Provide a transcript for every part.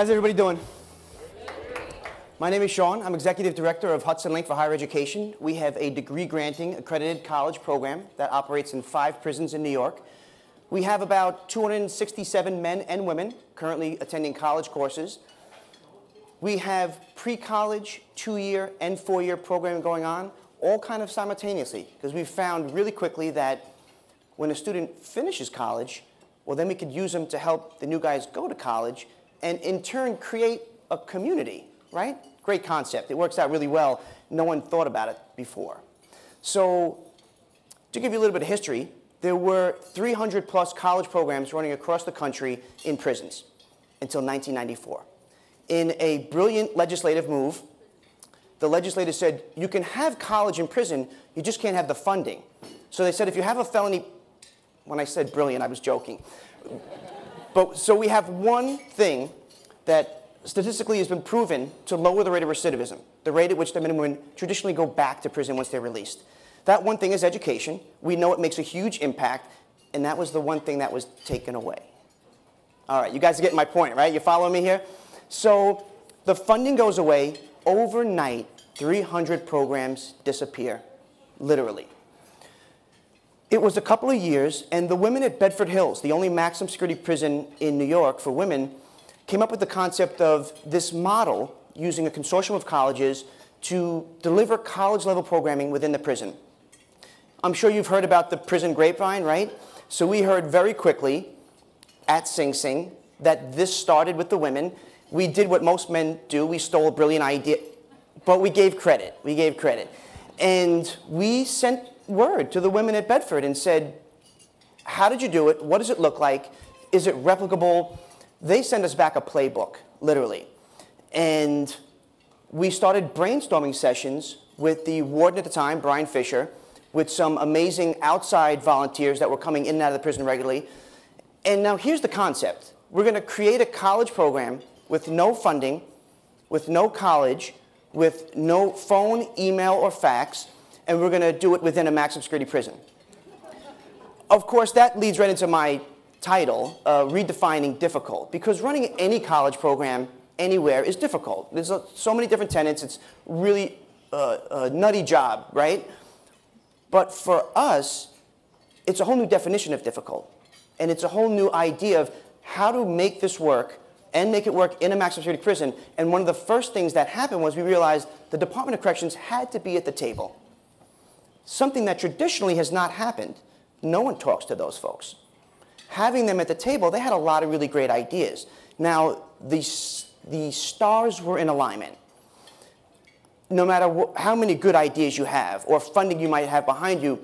How's everybody doing? My name is Sean. I'm Executive Director of Hudson Link for Higher Education. We have a degree-granting accredited college program that operates in 5 prisons in New York. We have about 267 men and women currently attending college courses. We have pre-college, 2-year and 4-year programming going on, all kind of simultaneously, because we've found really quickly that when a student finishes college, well, then we could use them to help the new guys go to college and in turn create a community, right? Great concept. It works out really well. No one thought about it before. So to give you a little bit of history, there were 300 plus college programs running across the country in prisons until 1994. In a brilliant legislative move, the legislators said, you can have college in prison, you just can't have the funding. So they said, if you have a felony, when I said brilliant, I was joking. But so we have one thing that statistically has been proven to lower the rate of recidivism, the rate at which the men and women traditionally go back to prison once they're released. That one thing is education. We know it makes a huge impact, and that was the one thing that was taken away. All right, you guys are getting my point, right? You following me here? So the funding goes away. Overnight, 300 programs disappear, literally. It was a couple of years, and the women at Bedford Hills, the only maximum security prison in New York for women, came up with the concept of this model using a consortium of colleges to deliver college-level programming within the prison. I'm sure you've heard about the prison grapevine, right? So we heard very quickly at Sing Sing that this started with the women. We did what most men do. We stole a brilliant idea, but we gave credit. We gave credit. And we sent word to the women at Bedford and said, how did you do it? What does it look like? Is it replicable? They sent us back a playbook, literally. And we started brainstorming sessions with the warden at the time, Brian Fisher, with some amazing outside volunteers that were coming in and out of the prison regularly. And now here's the concept. We're going to create a college program with no funding, with no college, with no phone, email, or fax, and we're going to do it within a maximum security prison. Of course, that leads right into my title, Redefining Difficult, because running any college program anywhere is difficult. There's so many different tenets. It's really a nutty job, right? But for us, it's a whole new definition of difficult, and it's a whole new idea of how to make this work and make it work in a maximum security prison. And one of the first things that happened was we realized the Department of Corrections had to be at the table. Something that traditionally has not happened. No one talks to those folks. Having them at the table, they had a lot of really great ideas. Now, the stars were in alignment. No matter how many good ideas you have or funding you might have behind you,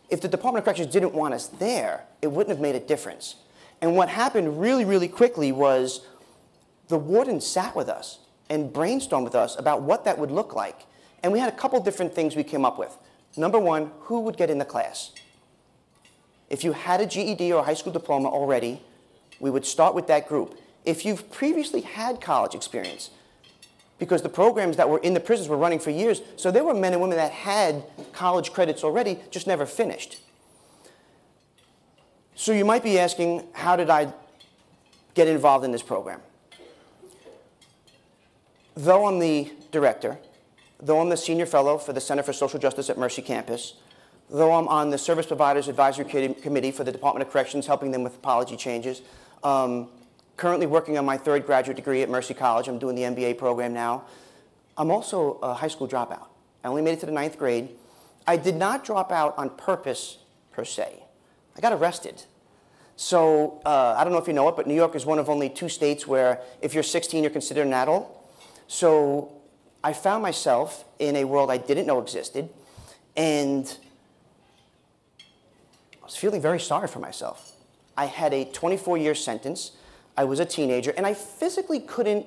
if the Department of Corrections didn't want us there, it wouldn't have made a difference. And what happened really, really quickly was the warden sat with us and brainstormed with us about what that would look like. And we had a couple different things we came up with. Number one, who would get in the class? If you had a GED or a high school diploma already, we would start with that group. If you've previously had college experience, because the programs that were in the prisons were running for years, so there were men and women that had college credits already, just never finished. So you might be asking, how did I get involved in this program? Though I'm the director, though I'm the senior fellow for the Center for Social Justice at Mercy Campus, though I'm on the Service Providers Advisory Committee for the Department of Corrections, helping them with policy changes, currently working on my 3rd graduate degree at Mercy College. I'm doing the MBA program now. I'm also a high school dropout. I only made it to the 9th grade. I did not drop out on purpose, per se. I got arrested. So I don't know if you know it, but New York is one of only 2 states where if you're 16, you're considered an adult. So I found myself in a world I didn't know existed, and I was feeling very sorry for myself. I had a 24-year sentence. I was a teenager, and I physically couldn't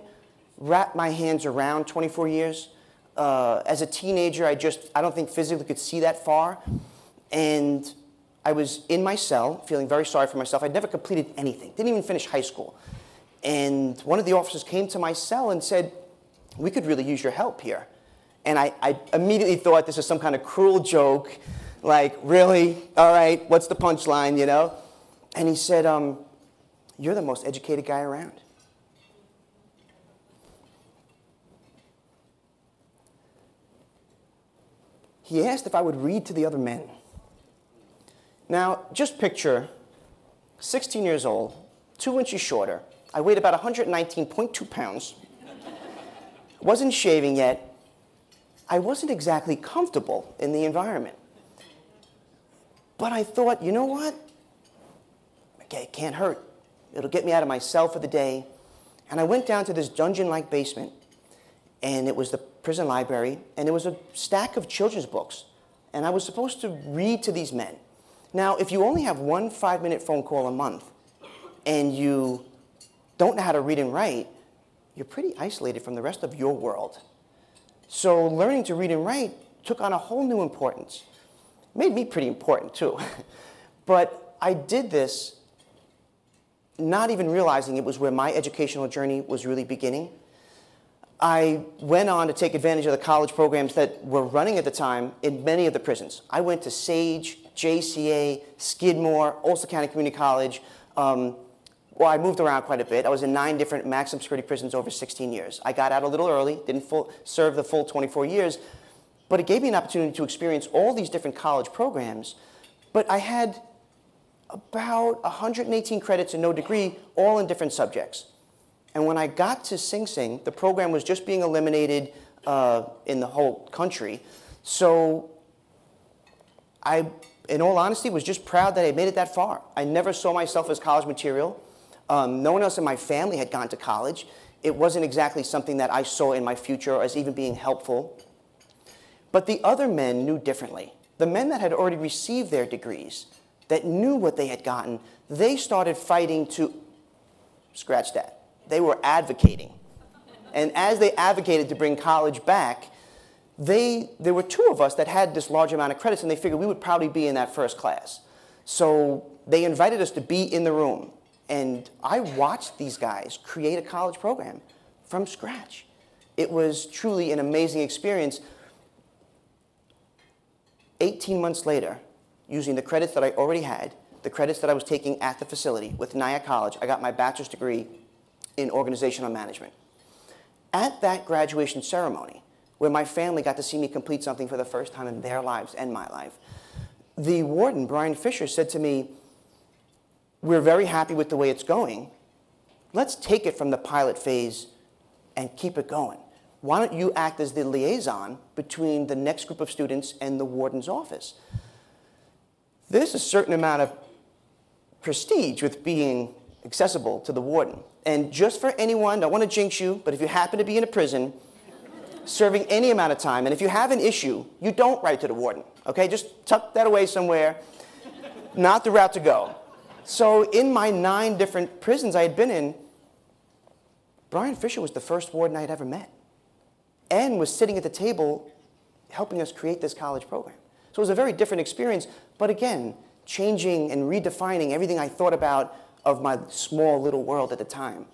wrap my hands around 24 years. As a teenager, I don't think physically could see that far. And I was in my cell, feeling very sorry for myself. I'd never completed anything, didn't even finish high school. And one of the officers came to my cell and said, we could really use your help here. And I immediately thought this was some kind of cruel joke, like, really? All right, what's the punchline, you know? And he said, you're the most educated guy around. he asked if I would read to the other men. Now, just picture 16 years old, 2 inches shorter. I weighed about 119.2 pounds. Wasn't shaving yet. I wasn't exactly comfortable in the environment. But I thought, you know what? Okay, it can't hurt. It'll get me out of my cell for the day. And I went down to this dungeon-like basement, and it was the prison library, and there was a stack of children's books. And I was supposed to read to these men. Now, if you only have one 5-minute phone call a month, and you don't know how to read and write, you're pretty isolated from the rest of your world. So learning to read and write took on a whole new importance. It made me pretty important, too. But I did this not even realizing it was where my educational journey was really beginning. I went on to take advantage of the college programs that were running at the time in many of the prisons. I went to Sage, JCA, Skidmore, Ulster County Community College. Well, I moved around quite a bit. I was in 9 different maximum security prisons over 16 years. I got out a little early, didn't serve the full 24 years, but it gave me an opportunity to experience all these different college programs. But I had about 118 credits and no degree, all in different subjects. And when I got to Sing Sing, the program was just being eliminated in the whole country. So I, in all honesty, was just proud that I made it that far. I never saw myself as college material. No one else in my family had gone to college. It wasn't exactly something that I saw in my future as even being helpful. But the other men knew differently. The men that had already received their degrees, that knew what they had gotten, they started fighting to, scratch that, they were advocating. And as they advocated to bring college back, there were 2 of us that had this large amount of credits, and they figured we would probably be in that first class. So they invited us to be in the room. And I watched these guys create a college program from scratch. It was truly an amazing experience. 18 months later, using the credits that I already had, the credits that I was taking at the facility with Nyack College, I got my bachelor's degree in organizational management. At that graduation ceremony, where my family got to see me complete something for the first time in their lives and my life, the warden, Brian Fisher, said to me, "We're very happy with the way it's going. Let's take it from the pilot phase and keep it going. Why don't you act as the liaison between the next group of students and the warden's office?" There's a certain amount of prestige with being accessible to the warden. And just for anyone, don't want to jinx you, but if you happen to be in a prison, serving any amount of time, and if you have an issue, you don't write to the warden, okay? Just tuck that away somewhere, not the route to go. So in my 9 different prisons I had been in, Brian Fisher was the first warden I had ever met, and was sitting at the table helping us create this college program. So it was a very different experience, but again, changing and redefining everything I thought about of my small little world at the time.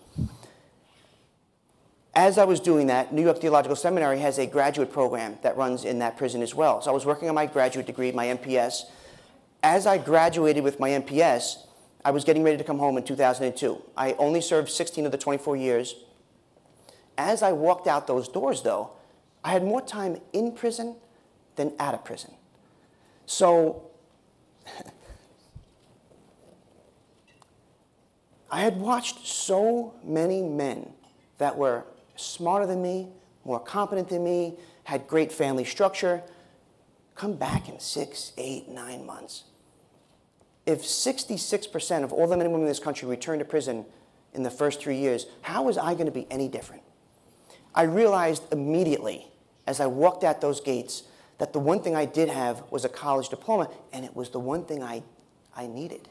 As I was doing that, New York Theological Seminary has a graduate program that runs in that prison as well. So I was working on my graduate degree, my MPS. As I graduated with my MPS, I was getting ready to come home in 2002. I only served 16 of the 24 years. As I walked out those doors, though, I had more time in prison than out of prison. So I had watched so many men that were smarter than me, more competent than me, had great family structure, come back in 6, 8, 9 months. If 66% of all the men and women in this country return to prison in the first 3 years, how was I going to be any different? I realized immediately as I walked out those gates that the one thing I did have was a college diploma, and it was the one thing I needed.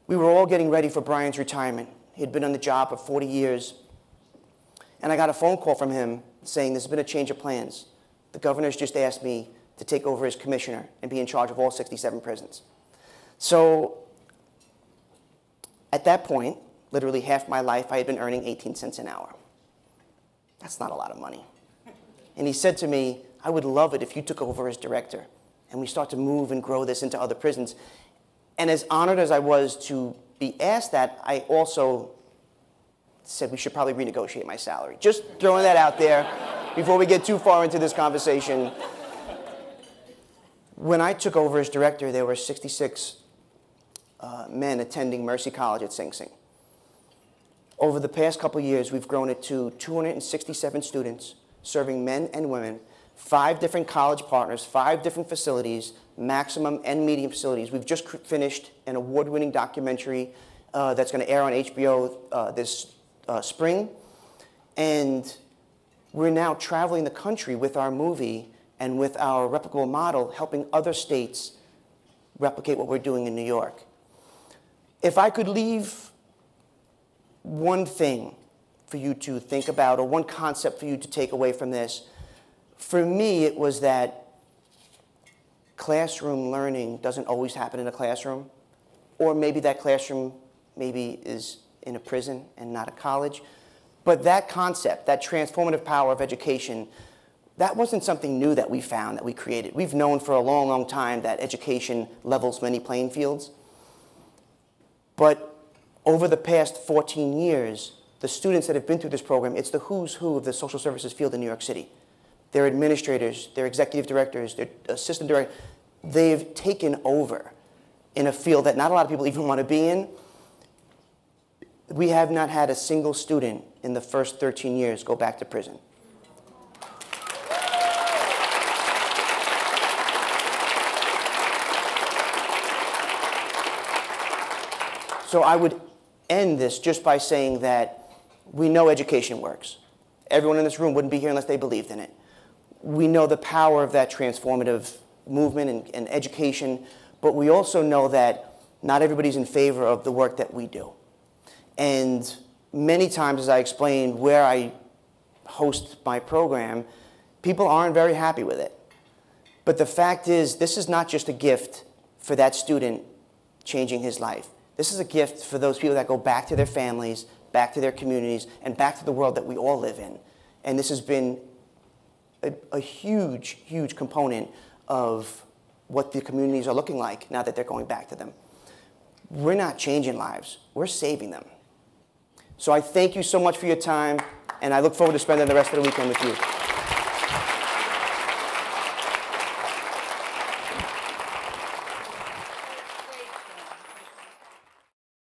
We were all getting ready for Brian's retirement. He had been on the job for 40 years. And I got a phone call from him saying there's been a change of plans. The governor's just asked me to take over as commissioner and be in charge of all 67 prisons. So at that point, literally half my life, I had been earning 18 cents an hour. That's not a lot of money. And he said to me, "I would love it if you took over as director and we start to move and grow this into other prisons." And as honored as I was to be asked that, I also said we should probably renegotiate my salary. Just throwing that out there. before we get too far into this conversation. When I took over as director, there were 66 men attending Mercy College at Sing Sing. Over the past couple years, we've grown it to 267 students, serving men and women, 5 different college partners, 5 different facilities, maximum and medium facilities. We've just finished an award-winning documentary that's going to air on HBO this spring. And we're now traveling the country with our movie and with our replicable model, helping other states replicate what we're doing in New York. If I could leave one thing for you to think about, or one concept for you to take away from this, for me it was that classroom learning doesn't always happen in a classroom, or maybe that classroom maybe is in a prison and not a college. But that concept, that transformative power of education, that wasn't something new that we found, that we created. We've known for a long, long time that education levels many playing fields. But over the past 14 years, the students that have been through this program, it's the who's who of the social services field in New York City. Their administrators, their executive directors, their assistant directors, they've taken over in a field that not a lot of people even want to be in. We have not had a single student in the first 13 years go back to prison. So I would end this just by saying that we know education works. Everyone in this room wouldn't be here unless they believed in it. We know the power of that transformative movement and education, but we also know that not everybody's in favor of the work that we do. And many times, as I explained, where I host my program, people aren't very happy with it. But the fact is, this is not just a gift for that student changing his life. This is a gift for those people that go back to their families, back to their communities, and back to the world that we all live in. And this has been a huge, huge component of what the communities are looking like now that they're going back to them. We're not changing lives, we're saving them. So I thank you so much for your time, and I look forward to spending the rest of the weekend with you.